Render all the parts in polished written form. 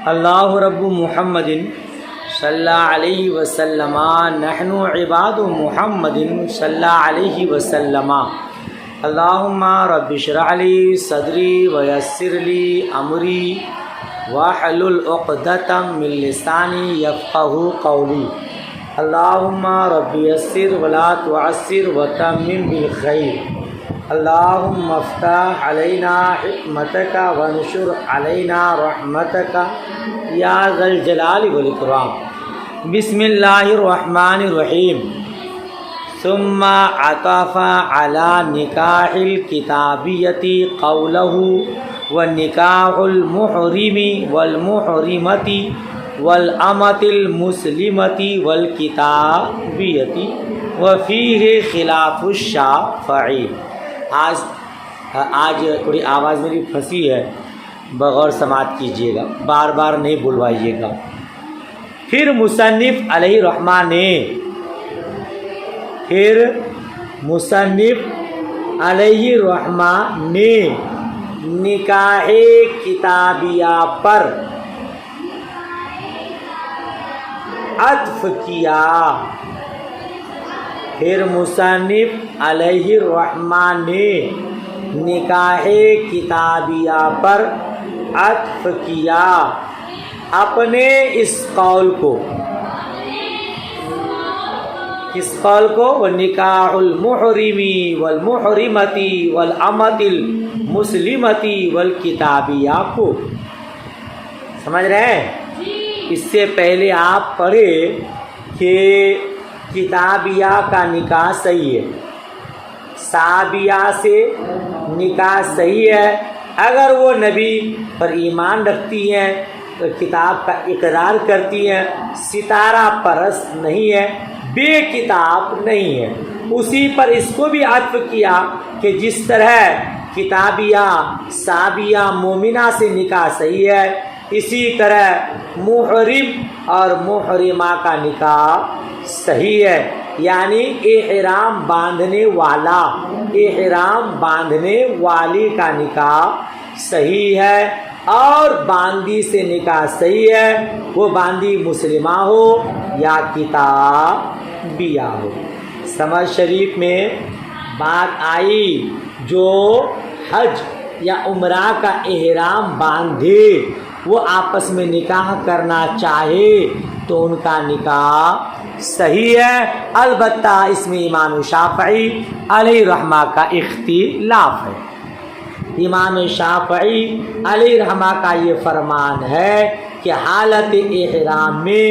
اللہ رب محمد صلی اللہ علیہ وسلم نحن عباد محمد صلی اللہ علیہ وسلم اللہم رب اشرح لی صدری ویسر لی امری واحلل عقدۃ من لسانی یفقہوا قولی اللہم رب یسر ولا تعسر وتمم بالخیر اللہم افتح علینا حکمتک وانشر علینا رحمتک یا ذا الجلال والاکرام۔ بسم اللہ الرحمن الرحیم۔ ثم عطف على نکاح الکتابیۃ قولہ ونکاح المحرم والمحرمۃ والامۃ المسلمۃ والکتابیۃ وفیہ خلاف الشافعی۔ آج تھوڑی آواز میری پھنسی ہے، بغور سماعت کیجیے گا، بار بار نہیں بلوائیے گا۔ پھر مصنف علیہ رحمہ نے نکاح کتابیہ پر عطف کیا۔ پھر مصنف علیہ الرحمہ نے نکاح کتابیہ پر عطف کیا اپنے اس قول کو، وَنِكَاحُ الْمُحْرِمِ وَالْمُحْرِمَةِ وَالْأَمَةِ الْمُسْلِمَةِ وَالْكِتَابِيَّةِ کو۔ سمجھ رہے ہیں؟ اس سے پہلے آپ پڑھے کہ کتابیہ کا نکاح صحیح ہے، صحابیہ سے نکاح صحیح ہے اگر وہ نبی پر ایمان رکھتی ہیں، کتاب کا اقرار کرتی ہیں، ستارہ پرست نہیں ہے، بے کتاب نہیں ہے۔ اسی پر اس کو بھی عطف کیا کہ جس طرح کتابیہ صحابیہ مومنہ سے نکاح صحیح ہے، اسی طرح محرم اور محرمہ کا نکاح صحیح ہے، یعنی احرام باندھنے والی کا نکاح صحیح ہے، اور باندی سے نکاح صحیح ہے، وہ باندی مسلمہ ہو یا کتابیہ ہو۔ سمجھ شریف میں بات آئی، جو حج یا عمرہ کا احرام باندھے وہ آپس میں نکاح کرنا چاہے تو ان کا نکاح صحیح ہے، البتہ اس میں امام شافعی علیہ رحمہ کا اختلاف ہے۔ امام شافعی علیہ رحمہ کا یہ فرمان ہے کہ حالت احرام میں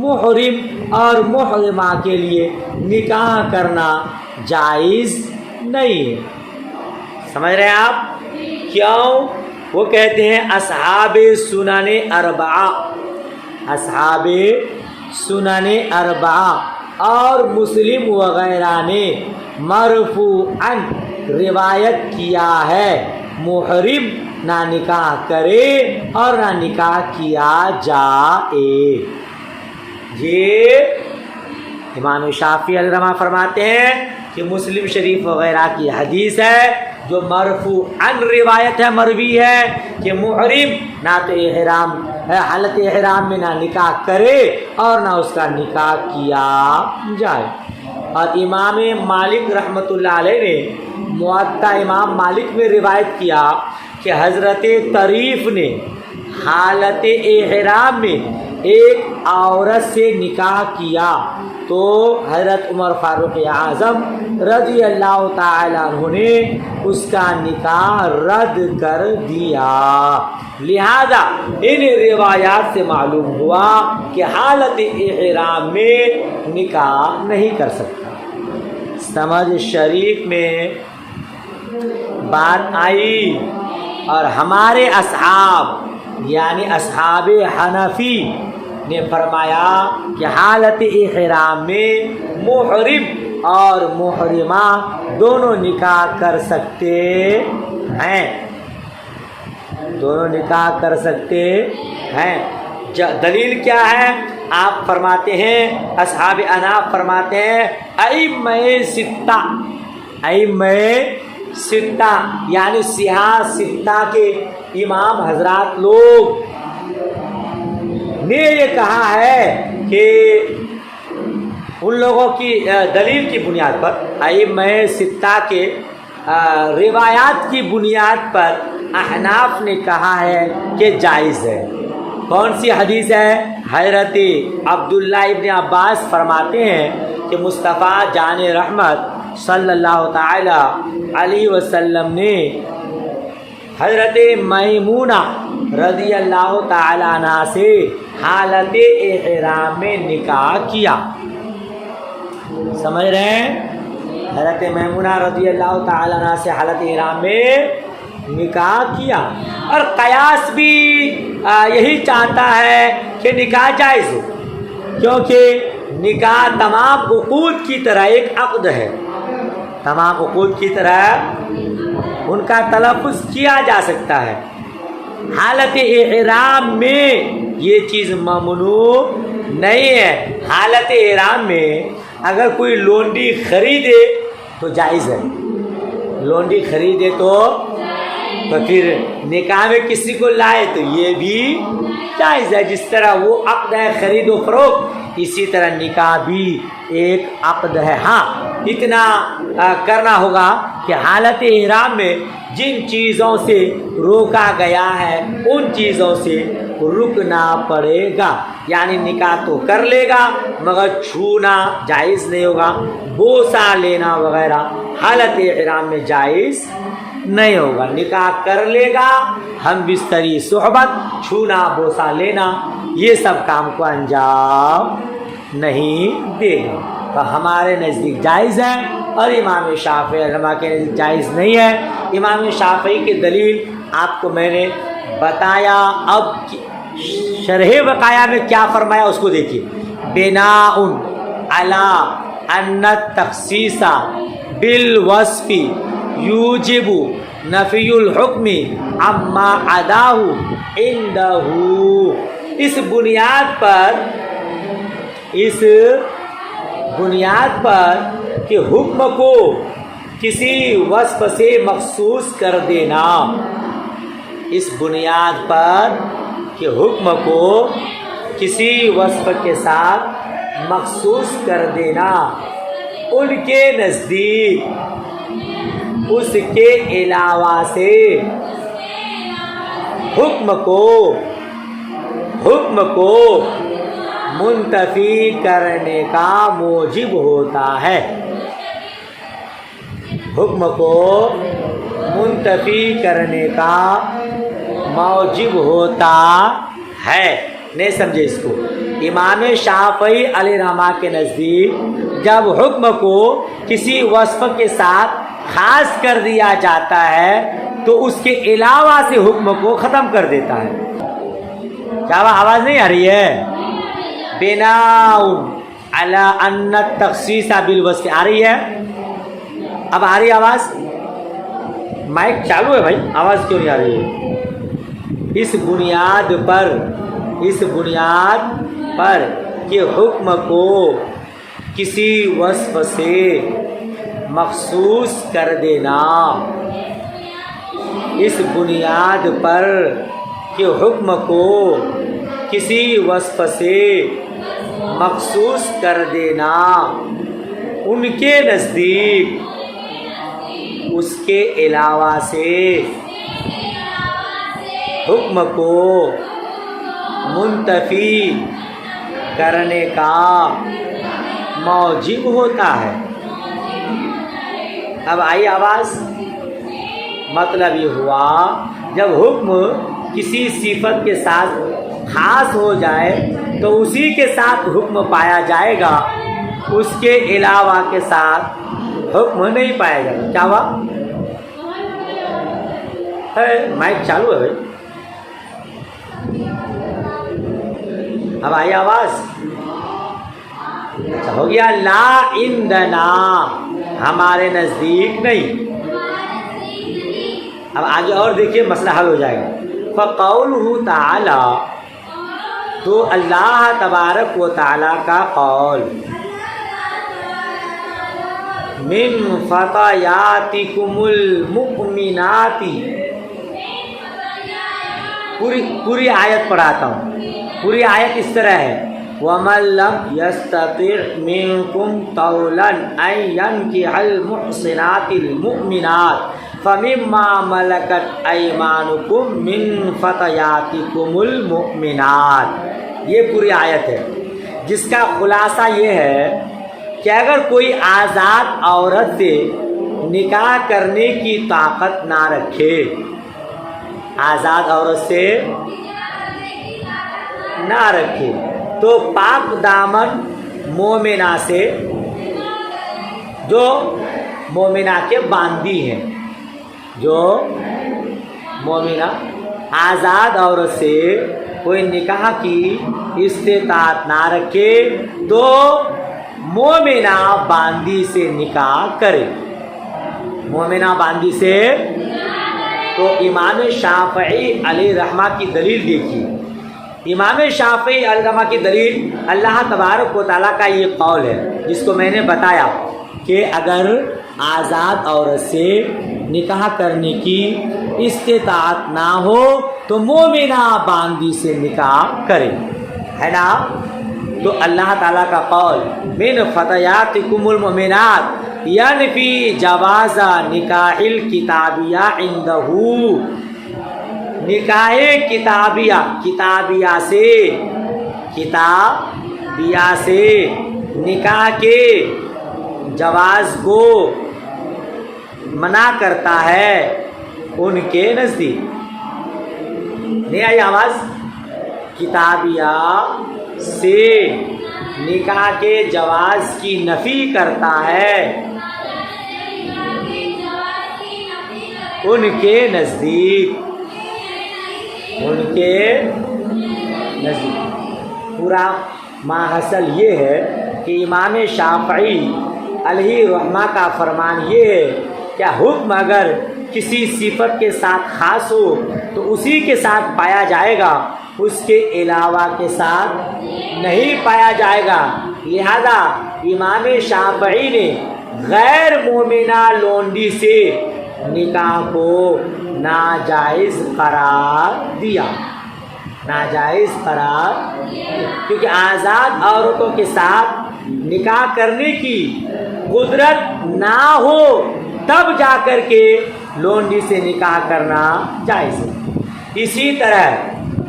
محرم اور محرمہ کے لیے نکاح کرنا جائز نہیں ہے۔ سمجھ رہے ہیں آپ؟ کیوں؟ وہ کہتے ہیں اصحاب سنن اربعہ اور مسلم وغیرہ نے مرفوعاً روایت کیا ہے محرم نہ نکاح کرے اور نہ نکاح کیا جائے۔ یہ امام شافعی علیہ الرحمہ فرماتے ہیں کہ مسلم شریف وغیرہ کی حدیث ہے جو مرفوعاً روایت ہے، مروی ہے کہ محرم نہ تو حالت احرام میں نہ نکاح کرے اور نہ اس کا نکاح کیا جائے۔ اور امام مالک رحمۃ اللہ علیہ نے موطا امام مالک میں روایت کیا کہ حضرت طریف نے حالت احرام میں ایک عورت سے نکاح کیا تو حضرت عمر فاروق اعظم رضی اللہ تعالیٰ عنہ نے اس کا نکاح رد کر دیا۔ لہذا ان روایات سے معلوم ہوا کہ حالت احرام میں نکاح نہیں کر سکتا۔ سمجھ شریف میں بات آئی، اور ہمارے اصحاب یعنی اصحاب حنفی نے فرمایا کہ حالت احرام میں محرم اور محرمہ دونوں نکاح کر سکتے ہیں، دلیل کیا ہے؟ آپ فرماتے ہیں، اصحاب اناف فرماتے ہیں ائمہ ستہ یعنی سیاہ ستہ کے امام حضرات لوگ نے یہ کہا ہے کہ ان لوگوں کی دلیل کی بنیاد پر ائمہ ستہ کے روایات کی بنیاد پر احناف نے کہا ہے کہ جائز ہے۔ کون سی حدیث ہے؟ حضرت عبداللہ ابن عباس فرماتے ہیں کہ مصطفیٰ جان رحمت صلی اللہ تعالی علیہ وسلم نے حضرت میمونہ رضی اللہ تعالی عنہ سے حالت احرام میں نکاح کیا۔ سمجھ رہے ہیں؟ حضرت میمونہ رضی اللہ تعالی عنہ سے حالت احرام میں نکاح کیا، اور قیاس بھی یہی چاہتا ہے کہ نکاح جائز ہو، کیونکہ نکاح تمام عقود کی طرح ایک عقد ہے، تمام عقود کی طرح ان کا تلفظ کیا جا سکتا ہے۔ حالت احرام میں یہ چیز ممنوع نہیں ہے۔ حالت احرام میں اگر کوئی لونڈی خریدے تو جائز ہے، لونڈی خریدے تو پھر نکاح میں کسی کو لائے تو یہ بھی جائز ہے۔ جس طرح وہ عقد ہے خرید و فروخت، اسی طرح نکاح بھی ایک عقد ہے۔ ہاں اتنا کرنا ہوگا کہ حالت احرام میں جن چیزوں سے روکا گیا ہے ان چیزوں سے رکنا پڑے گا، یعنی نکاح تو کر لے گا مگر چھونا جائز نہیں ہوگا، بوسہ لینا وغیرہ حالت احرام میں جائز نہیں ہوگا۔ نکاح کر لے گا، ہم بستری صحبت، چھونا بوسہ لینا یہ سب کام کو انجام نہیں دے گا۔ تو ہمارے نزدیک جائز ہے، اور امام شافعی علماء کے نزدیک جائز نہیں ہے۔ امام شافعی کی دلیل آپ کو میں نے بتایا۔ اب شرح وقایہ میں کیا فرمایا اس کو دیکھیے۔ بناء علی ان التخصیص بالوصف یوجب نفی الحکم عما عداہ عندہ، اس بنیاد پر کہ حکم کو کسی وصف سے مخصوص کر دینا، اس بنیاد پر کہ حکم کو کسی وصف کے ساتھ مخصوص کر دینا، ان کے نزدیک اس کے علاوہ سے حکم کو منتفی کرنے کا موجب ہوتا ہے، حکم کو منتفی کرنے کا موجب ہوتا ہے۔ نہیں سمجھے اس کو؟ امام شافعی علیہ رحمہ کے نزدیک جب حکم کو کسی وصف کے ساتھ خاص کر دیا جاتا ہے تو اس کے علاوہ سے حکم کو ختم کر دیتا ہے۔ کیا آواز نہیں آ رہی ہے؟ بناء علی ان التخصیص بالوصف آ رہی ہے؟ اب آ رہی آواز؟ مائک چالو ہے بھائی، آواز کیوں نہیں آ رہی ہے؟ اس بنیاد پر کہ حکم کو کسی وصف سے مخصوص کر دینا، اس بنیاد پر کہ حکم کو کسی وصف سے مخصوص کر دینا، ان کے نزدیک اس کے علاوہ سے حکم کو منتفی کرنے کا موجب ہوتا ہے۔ اب آئی آواز؟ مطلب یہ ہوا جب حکم کسی صفت کے ساتھ خاص ہو جائے تو اسی کے ساتھ حکم پایا جائے گا، اس کے علاوہ کے ساتھ حکم نہیں پایا جائے گا۔ کیا ہوا؟ مائک چالو ہے بھائی؟ اب آئی آواز؟ اچھا ہو گیا۔ لا عندنا، ہمارے نزدیک نہیں۔ اب آگے اور دیکھیے مسئلہ حل ہو جائے گا۔ فقولہ تعالی، تو اللہ تبارک و تعالی کا قول، من فتیاتکم المؤمنات، پوری آیت پڑھاتا ہوں۔ پوری آیت اس طرح ہے وَمَن لَّمْ يَسْتَطِعْ مِنكُمْ طَوْلًا أَن يَنكِحَ الْمُحْصِنَاتِ الْمُؤْمِنَاتِ فَمِمَّا مَلَكَتْ أَيْمَانُكُم مِّن فَتَيَاتِكُمُ الْمُؤْمِنَاتِ. یہ پوری آیت ہے جس کا خلاصہ یہ ہے کہ اگر کوئی آزاد عورت سے نکاح کرنے کی طاقت نہ رکھے، آزاد عورت سے نہ رکھے تو پاک دامن مومنہ سے، جو مومنہ کے باندی ہیں، جو مومنہ آزاد عورت سے کوئی نکاح کی استطاعت نہ رکھے تو مومنہ باندی سے نکاح کرے. مومنہ باندی سے. تو امام شافعی علیہ رحمہ کی دلیل دیکھیے. امام شافعی علیہ رحمہ کی دلیل اللہ تبارک و تعالیٰ کا یہ قول ہے جس کو میں نے بتایا کہ اگر آزاد عورت سے نکاح کرنے کی استطاعت نہ ہو تو مومنہ باندی سے نکاح کرے، ہے نا. تو اللہ تعالیٰ کا قول من فتياتكم المؤمنات ينفي جواز نکاح الکتابیہ عنده. نکاح کتابیہ سے نکاح کے جواز کو منع کرتا ہے ان کے نزدیک. نہیں آئی آواز؟ کتابیہ سے نکاح کے جواز کی نفی کرتا ہے ان کے نزدیک. پورا ماحصل یہ ہے کہ امام شافعی علیہ رحمہ کا فرمان یہ ہے کہ حکم اگر کسی صفت کے ساتھ خاص ہو تو اسی کے ساتھ پایا جائے گا، اس کے علاوہ کے ساتھ نہیں پایا جائے گا. لہذا امام شافعی نے غیر مومنہ لونڈی سے نکاح کو ناجائز قرار دیا. ناجائز قرار، کیونکہ آزاد عورتوں کے ساتھ نکاح کرنے کی قدرت نہ ہو تب جا کر کے لونڈی سے نکاح کرنا جائز ہے. اسی طرح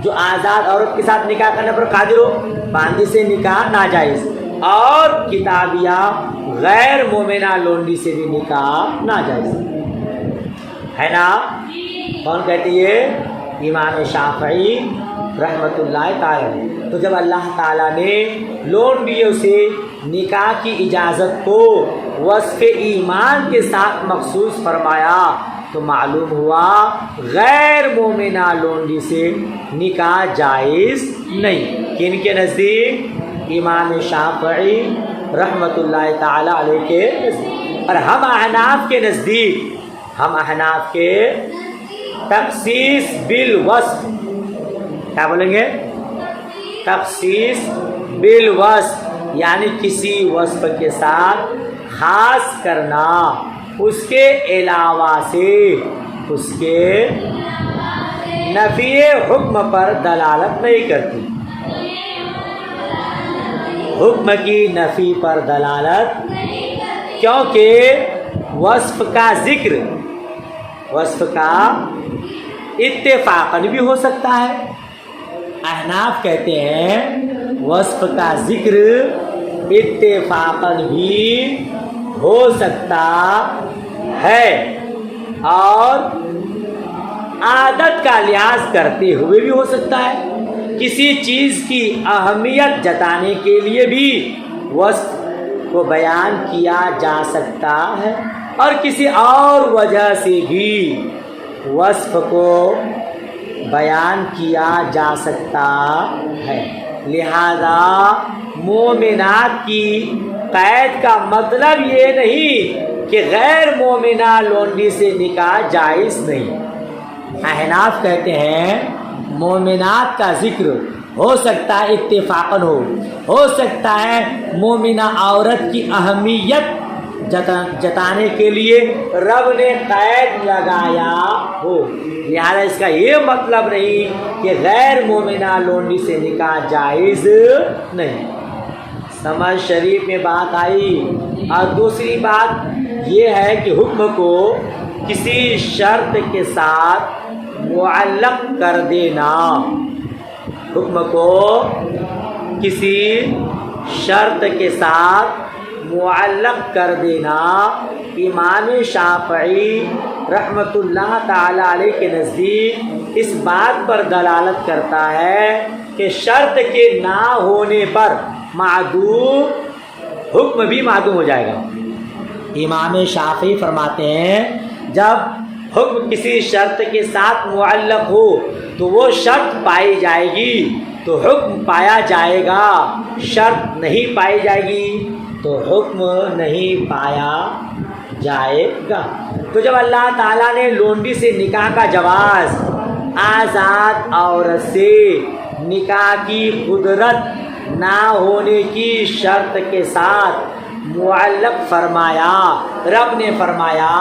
جو آزاد عورت کے ساتھ نکاح کرنے پر قادر ہو، باندی سے نکاح ناجائز، اور کتابیہ غیر مومنہ لونڈی سے بھی نکاح ناجائز ہے نا. کون کہتی ہے؟ امام شافعی رحمۃ اللہ تعالی. تو جب اللہ تعالیٰ نے لونڈیوں سے نکاح کی اجازت کو وصف ایمان کے ساتھ مخصوص فرمایا تو معلوم ہوا غیر مومنہ لونڈی سے نکاح جائز نہیں. کن کے نزدیک؟ امام شافعی رحمۃ اللہ تعالی علیہ کے نزدیک. اور ہم احناف کے تخصیص بالوصف، کیا بولیں گے؟ تخصیص بالوصف یعنی کسی وصف کے ساتھ خاص کرنا، اس کے علاوہ سے اس کے نفی حکم پر دلالت نہیں کرتی. حکم کی نفی پر دلالت، کیونکہ وصف کا ذکر اتفاقاً بھی ہو سکتا ہے. احناف کہتے ہیں وصف کا ذکر اتفاقاً بھی ہو سکتا ہے اور عادت کا لحاظ کرتے ہوئے بھی ہو سکتا ہے. کسی چیز کی اہمیت جتانے کے لیے بھی وصف کو بیان کیا جا سکتا ہے اور کسی اور وجہ سے بھی وصف کو بیان کیا جا سکتا ہے. لہذا مومنات کی قید کا مطلب یہ نہیں کہ غیر مومنہ لونڈی سے نکاح جائز نہیں. احناف کہتے ہیں مومنات کا ذکر ہو سکتا ہے اتفاقاً ہو سکتا ہے مومنہ عورت کی اہمیت جتانے کے لیے رب نے قید لگایا ہو، لہذا اس کا یہ مطلب نہیں کہ غیر مومنہ لونڈی سے نکاح جائز نہیں۔ سمجھ شریف میں بات آئی۔ اور دوسری بات یہ ہے کہ حکم کو کسی شرط کے ساتھ معلق کر دینا، حکم کو کسی شرط کے ساتھ معلق کر دینا امام شافعی رحمۃ اللہ تعالی علیہ کے نزدیک اس بات پر دلالت کرتا ہے کہ شرط کے نہ ہونے پر معدوم حکم بھی معدوم ہو جائے گا۔ امام شافعی فرماتے ہیں جب حکم کسی شرط کے ساتھ معلق ہو تو وہ شرط پائی جائے گی تو حکم پایا جائے گا، شرط نہیں پائی جائے گی تو حکم نہیں پایا جائے گا۔ تو جب اللہ تعالیٰ نے لونڈی سے نکاح کا جواز آزاد عورت سے نکاح کی قدرت نہ ہونے کی شرط کے ساتھ معلق فرمایا، رب نے فرمایا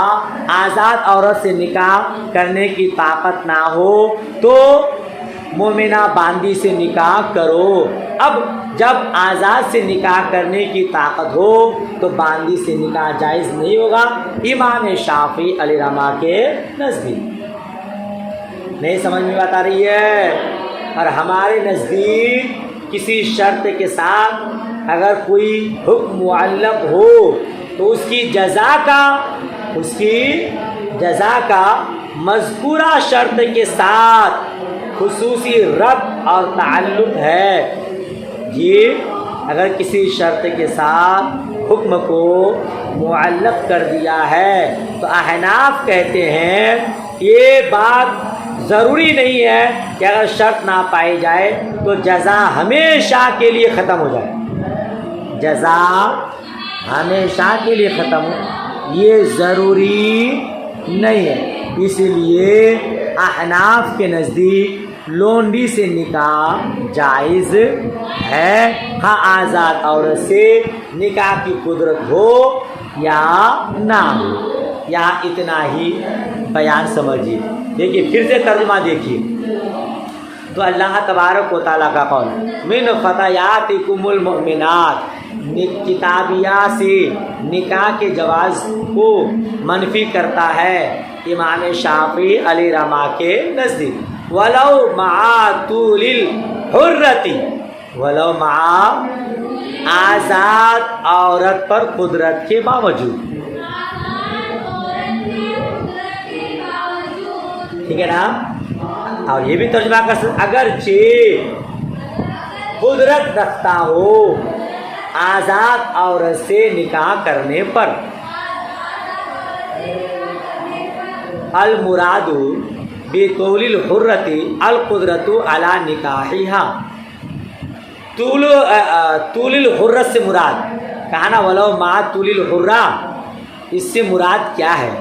آزاد عورت سے نکاح کرنے کی طاقت نہ ہو تو مومنہ باندی سے نکاح کرو۔ اب جب آزاد سے نکاح کرنے کی طاقت ہو تو باندی سے نکاح جائز نہیں ہوگا امام شافعی علیہ رحمہ کے نزدیک۔ نہیں سمجھ میں بات آ رہی ہے؟ اور ہمارے نزدیک کسی شرط کے ساتھ اگر کوئی حکم معلق ہو تو اس کی جزا کا مذکورہ شرط کے ساتھ خصوصی ربط اور تعلق ہے۔ اگر کسی شرط کے ساتھ حکم کو معلق کر دیا ہے تو احناف کہتے ہیں یہ بات ضروری نہیں ہے کہ اگر شرط نہ پائی جائے تو جزا ہمیشہ کے لیے ختم ہو جائے، جزا ہمیشہ کے لیے ختم ہو، یہ ضروری نہیں ہے۔ اس لیے احناف کے نزدیک لونڈی سے نکاح جائز ہے، ہاں آزاد عورت سے نکاح کی قدرت ہو یا نہ ہو۔ یہاں اتنا ہی بیان سمجھیے۔ دیکھیے پھر سے ترجمہ دیکھیے تو اللہ تبارک و تعالیٰ کا قول من فتیاتکم المؤمنات، کتابیہ سے نکاح کے جواز کو منفی کرتا ہے امام شافعی علیہ رحمہ کے نزدیک، ولو مع طول الحرتی، ولو مع آزاد عورت پر قدرت کے باوجود، ٹھیک ہے نا؟ اور یہ بھی ترجمہ کر سکتے اگرچہ قدرت رکھتا ہو آزاد عورت سے نکاح کرنے پر، المراد بطول الحرۃ القدرۃ علی نکاحہا، طول الحرۃ سے مراد کہا نا ولو مع طول الحرہ، اس سے مراد کیا ہے؟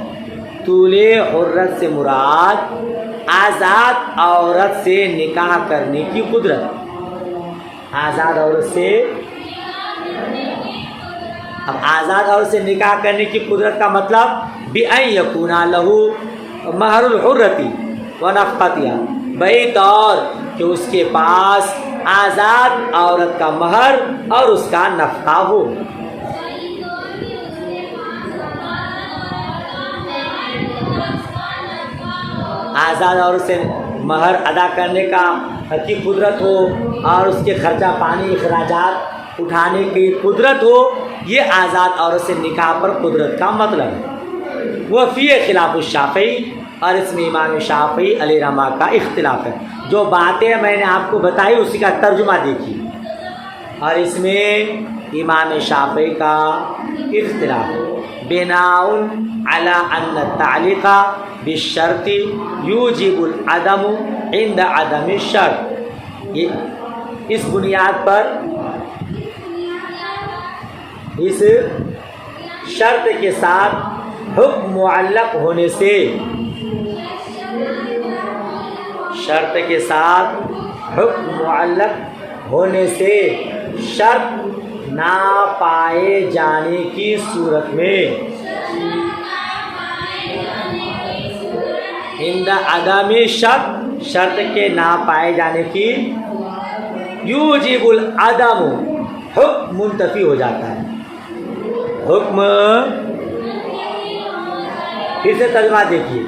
طول حرت سے مراد آزاد عورت سے نکاح کرنے کی قدرت، آزاد عورت سے، اب آزاد عورت سے نکاح کرنے کی قدرت کا مطلب بِأَن يَكُونَ لَهُ مَهْرُ الْحُرَّةِ وَنَفْقَتِهَا، بئی طور کہ اس کے پاس آزاد عورت کا مہر اور اس کا نفقہ ہو۔ آزاد عورت سے مہر ادا کرنے کی قدرت ہو اور اس کے خرچہ پانی اخراجات اٹھانے کی قدرت ہو، یہ آزاد عورت سے نکاح پر قدرت کا مطلب ہے۔ وہ فی خلاف الشافعی، اور اس میں امام شافعی علیہ رحمہ کا اختلاف ہے۔ جو باتیں میں نے آپ کو بتائی اسی کا ترجمہ دیکھیے، اور اس میں امام شافعی کا اختلاف ہے۔ بناء علی ان التعلیق بالشرط یوجب العدم عند عدم الشرط، اس بنیاد پر، اس شرط کے ساتھ حکم معلق ہونے سے، شرط کے ساتھ حکم معلق ہونے سے شرط نہ پائے جانے کی صورت میں عند عدم شرط شرط کے نہ پائے جانے کی یوجب العدم حکم منتفی ہو جاتا ہے حکم پھر سے ترجمہ دیکھیے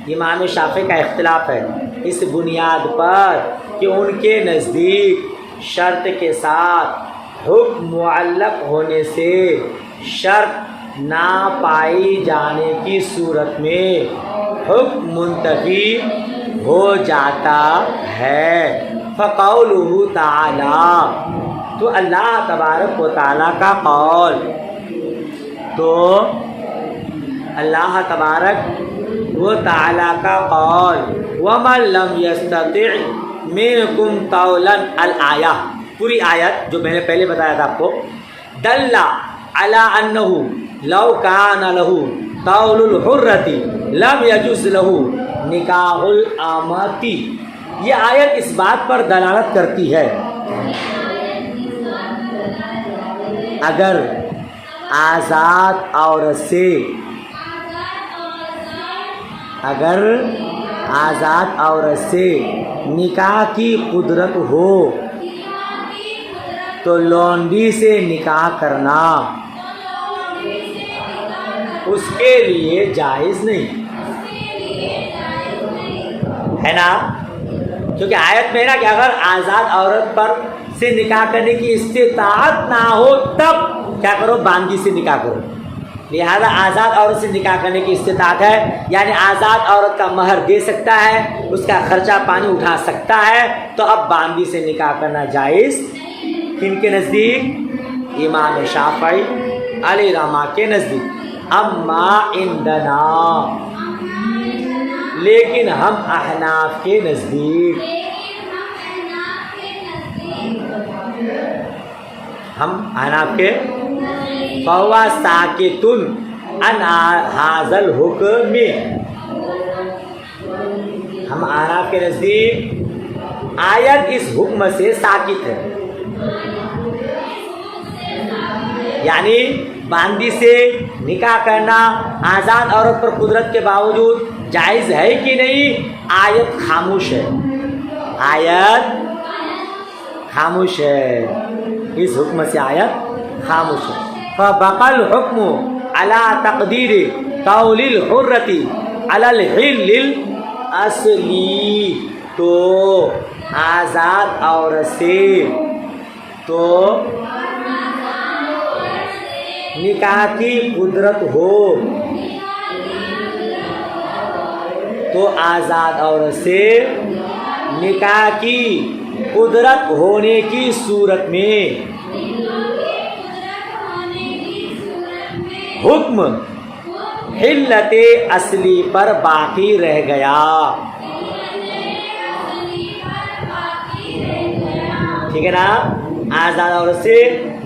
امام شافعی کا اختلاف ہے اس بنیاد پر کہ ان کے نزدیک شرط کے ساتھ حکم معلق ہونے سے شرط نہ پائی جانے کی صورت میں حکم منتفی ہو جاتا ہے فقولہ تعالی تو اللہ تبارک و تعالیٰ کا قول تو اللہ تبارک و تعالیٰ کا قول وَمَن لَّمْ يَسْتَطِعْ مِنْكُمْ طَوْلًا الآیہ پوری آیت جو میں نے پہلے بتایا تھا آپ کو دل علی انہ لو کان لہ طول الحرۃ لم یجوز لہ نکاح الامۃ یہ آیت اس بات پر دلالت کرتی ہے اگر آزاد عورت سے نکاح کی قدرت ہو تو لونڈی سے نکاح کرنا اس کے لیے جائز نہیں ہے نا کیونکہ آیت میں نا کہ اگر آزاد عورت پر سے نکاح کرنے کی استطاعت نہ ہو تب کیا کرو باندھی سے نکاح کرو لہذا آزاد عورت سے نکاح کرنے کی استطاعت ہے یعنی آزاد عورت کا مہر دے سکتا ہے اس کا خرچہ پانی اٹھا سکتا ہے تو اب باندھی سے نکاح کرنا جائز کن کے نزدیک امام شافعی علیہ رحمہ کے نزدیک اما عندنا لیکن ہم احناف کے نزدیک فَهُوَ سَاكِتٌ عَنْ هَذَا الْحُكْمِ ہم احناف کے نزدیک آیت اس حکم سے ساکت ہے یعنی باندھی سے نکاح کرنا آزاد عورت پر قدرت کے باوجود جائز ہے کہ نہیں آیت خاموش ہے اس حکم سے آیت خاموش ہے فبقى الحكم على تقدير طول الحرة على الحل الاصلی تو آزاد عورت سے تو نکاح کی قدرت ہو تو آزاد عورت سے نکاح کی قدرت ہونے کی صورت میں حکم حلت اصلی پر باقی رہ گیا ٹھیک ہے نا آزاد عورت سے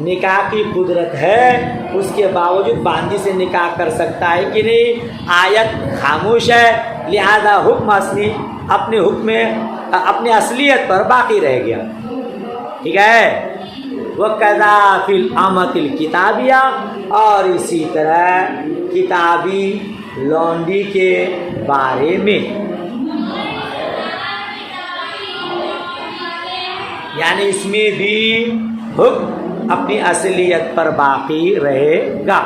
نکاح کی قدرت ہے اس کے باوجود باندھی سے نکاح کر سکتا ہے کہ نہیں آیت خاموش ہے لہذا حکم اصلی اپنے حکم میں اپنے اصلیت پر باقی رہ گیا ٹھیک ہے وَكَذَا فِي الْأَمَةِ الْكِتَابِيَةِ اور اسی طرح کتابی لونڈی کے بارے میں یعنی اس میں بھی حکم اپنی اصلیت پر باقی رہے گا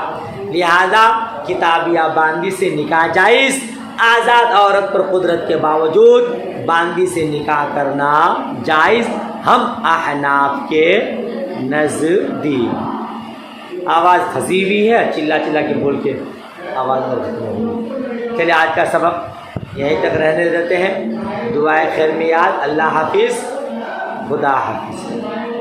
لہذا کتابیہ باندھی سے نکاح جائز آزاد عورت پر قدرت کے باوجود باندھی سے نکاح کرنا جائز ہم احناف کے نزدیک آواز پھنسی ہوئی ہے چلا چلا کے بول کے آواز چلیے آج کا سبق یہیں تک رہنے دیتے ہیں دعائے خیر میں یاد اللہ حافظ خدا حافظ